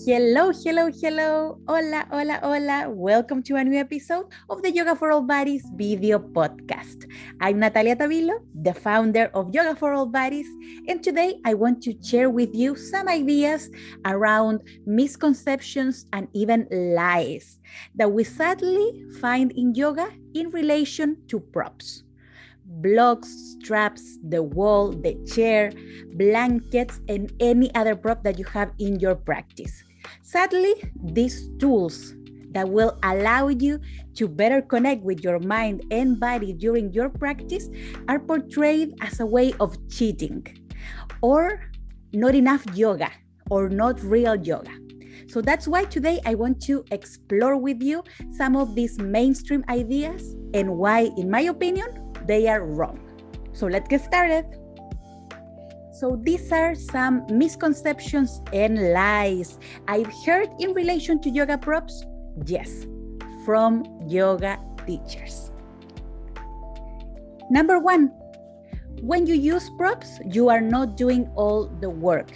Hello, hello, hello. Hola, hola, hola. Welcome to a new episode of the Yoga for All Bodies video podcast. I'm Natalia Tabilo, the founder of Yoga for All Bodies, and today I want to share with you some ideas around misconceptions and even lies that we sadly find in yoga in relation to props. Blocks, straps, the wall, the chair, blankets, and any other prop that you have in your practice. Sadly, these tools that will allow you to better connect with your mind and body during your practice are portrayed as a way of cheating or not enough yoga or not real yoga. So that's why today I want to explore with you some of these mainstream ideas and why, in my opinion, they are wrong. So let's get started. So these are some misconceptions and lies I've heard in relation to yoga props. Yes, from yoga teachers. Number one, when you use props, you are not doing all the work.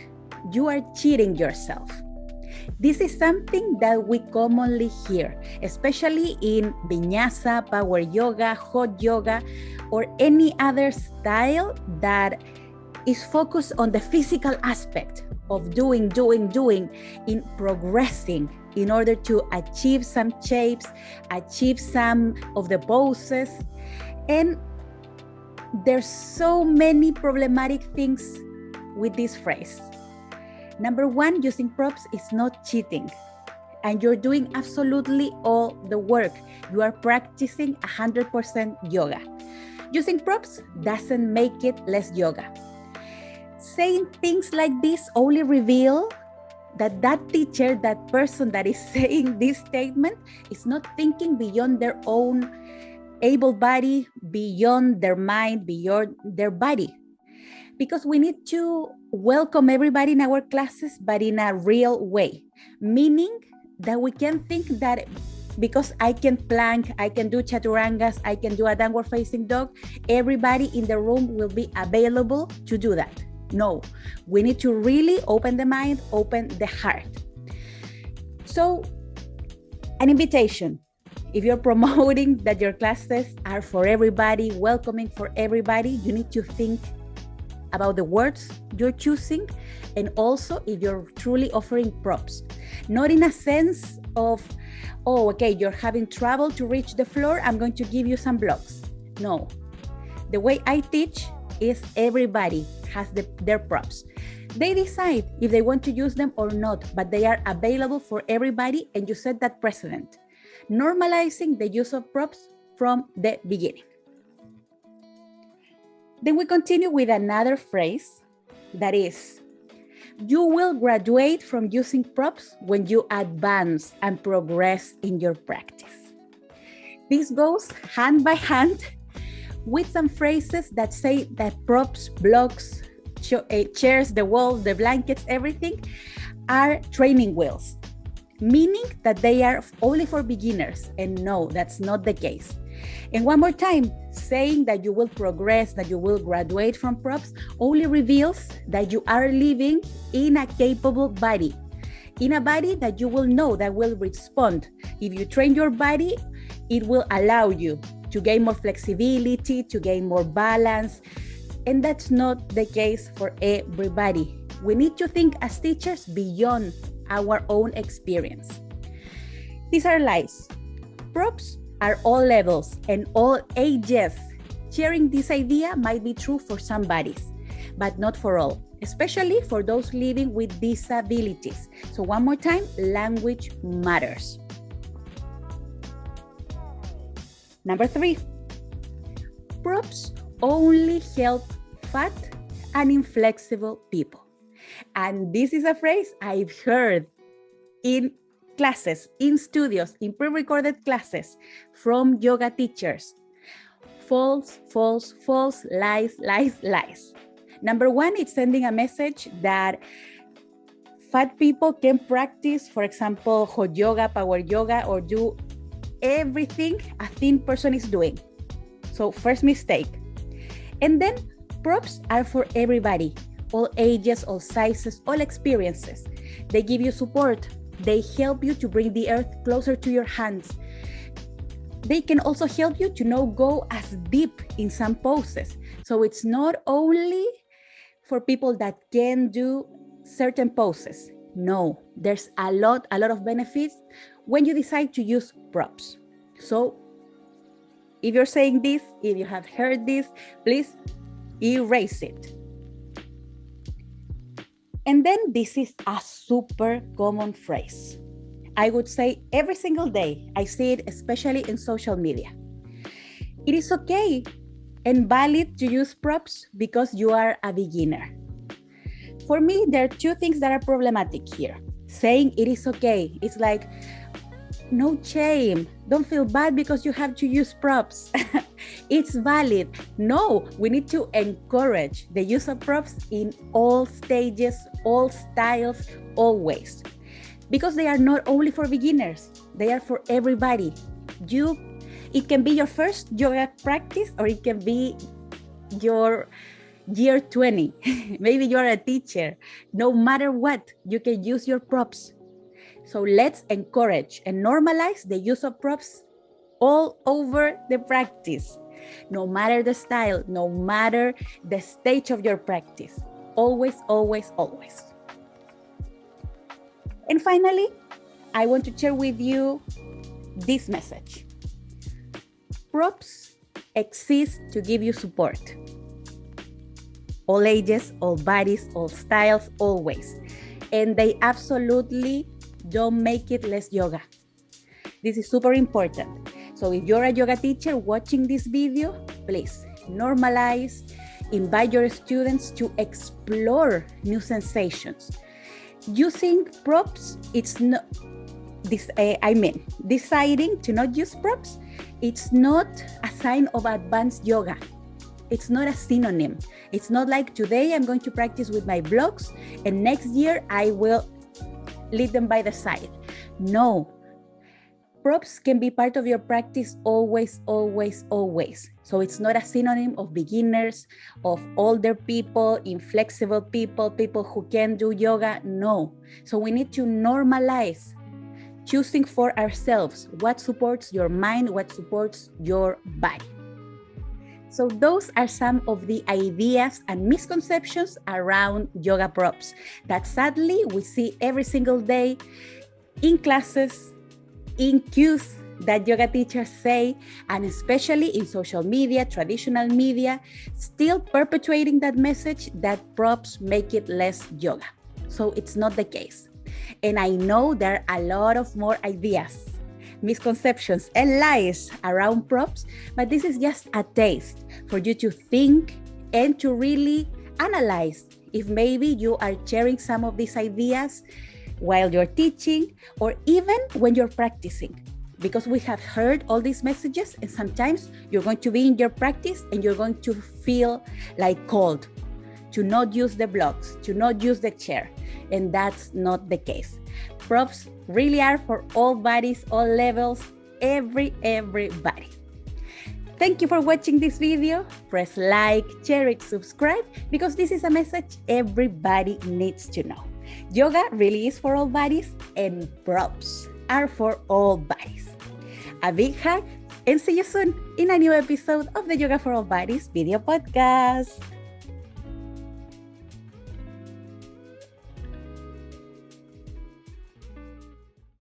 You are cheating yourself. This is something that we commonly hear, especially in vinyasa, power yoga, hot yoga, or any other style that is focused on the physical aspect of doing, in progressing in order to achieve some shapes, achieve some of the poses. And there's so many problematic things with this phrase. Number one, using props is not cheating, and you're doing absolutely all the work. You are practicing 100% yoga. Using props doesn't make it less yoga. Saying things like this only reveal that teacher, that person that is saying this statement is not thinking beyond their own able body, beyond their mind, beyond their body. Because we need to welcome everybody in our classes, but in a real way, meaning that we can think that because I can plank, I can do chaturangas, I can do a downward facing dog, everybody in the room will be available to do that. No, we need to really open the mind, open the heart. So, an invitation. If you're promoting that your classes are for everybody, welcoming for everybody, you need to think about the words you're choosing, and also if you're truly offering props. Not in a sense of, oh, okay, you're having trouble to reach the floor, I'm going to give you some blocks. No. The way I teach is everybody has their props. They decide if they want to use them or not, but they are available for everybody, and you set that precedent, normalizing the use of props from the beginning. Then we continue with another phrase that is, you will graduate from using props when you advance and progress in your practice. This goes hand by hand with some phrases that say that props, blocks, chairs, the wall, the blankets, everything are training wheels, meaning that they are only for beginners. And no, that's not the case. And one more time, saying that you will progress, that you will graduate from props only reveals that you are living in a capable body, in a body that you will know that will respond. If you train your body, it will allow you to gain more flexibility, to gain more balance. And that's not the case for everybody. We need to think as teachers beyond our own experience. These are lies. Props are all levels and all ages. Sharing this idea might be true for some bodies, but not for all, especially for those living with disabilities. So one more time, language matters. Number three, props only help fat and inflexible people. And this is a phrase I've heard in classes, in studios, in pre-recorded classes from yoga teachers. False, false, false, lies, lies, lies. Number one, it's sending a message that fat people can practice, for example, hot yoga, power yoga, or do everything a thin person is doing. So first mistake. And then props are for everybody, all ages, all sizes, all experiences. They give you support. They help you to bring the earth closer to your hands. They can also help you to not go as deep in some poses. So it's not only for people that can do certain poses. No, there's a lot of benefits when you decide to use props. So if you're saying this, if you have heard this, please erase it. And then this is a super common phrase. I would say every single day, I see it especially in social media. It is okay and valid to use props because you are a beginner. For me, there are two things that are problematic here. Saying it is okay, it's like, no shame, don't feel bad because you have to use props. It's valid. No, we need to encourage the use of props in all stages, all styles, always. Because they are not only for beginners, they are for everybody. It can be your first yoga practice or it can be your year 20. Maybe you're a teacher. No matter what, you can use your props. So let's encourage and normalize the use of props all over the practice. No matter the style, no matter the stage of your practice. Always, always, always. And finally, I want to share with you this message. Props exist to give you support. All ages, all bodies, all styles, always. And they absolutely don't make it less yoga. This is super important. So if you're a yoga teacher watching this video, please normalize, invite your students to explore new sensations. Using props, it's not deciding to not use props, it's not a sign of advanced yoga. It's not a synonym. It's not like today I'm going to practice with my blocks and next year I will lead them by the side. No. Props can be part of your practice always, always, always. So it's not a synonym of beginners, of older people, inflexible people, people who can do yoga. No. So we need to normalize choosing for ourselves what supports your mind, what supports your body. So those are some of the ideas and misconceptions around yoga props that sadly we see every single day in classes, in cues that yoga teachers say, and especially in social media, traditional media, still perpetuating that message that props make it less yoga. So it's not the case. And I know there are a lot of more ideas, misconceptions, and lies around props, but this is just a taste for you to think and to really analyze if maybe you are sharing some of these ideas while you're teaching or even when you're practicing. Because we have heard all these messages and sometimes you're going to be in your practice and you're going to feel like called to not use the blocks, to not use the chair. And that's not the case. Props really are for all bodies, all levels, everybody. Thank you for watching this video. Press like, share it, subscribe, because this is a message everybody needs to know. Yoga really is for all bodies and props are for all bodies. A big hug and see you soon in a new episode of the Yoga for All Bodies video podcast.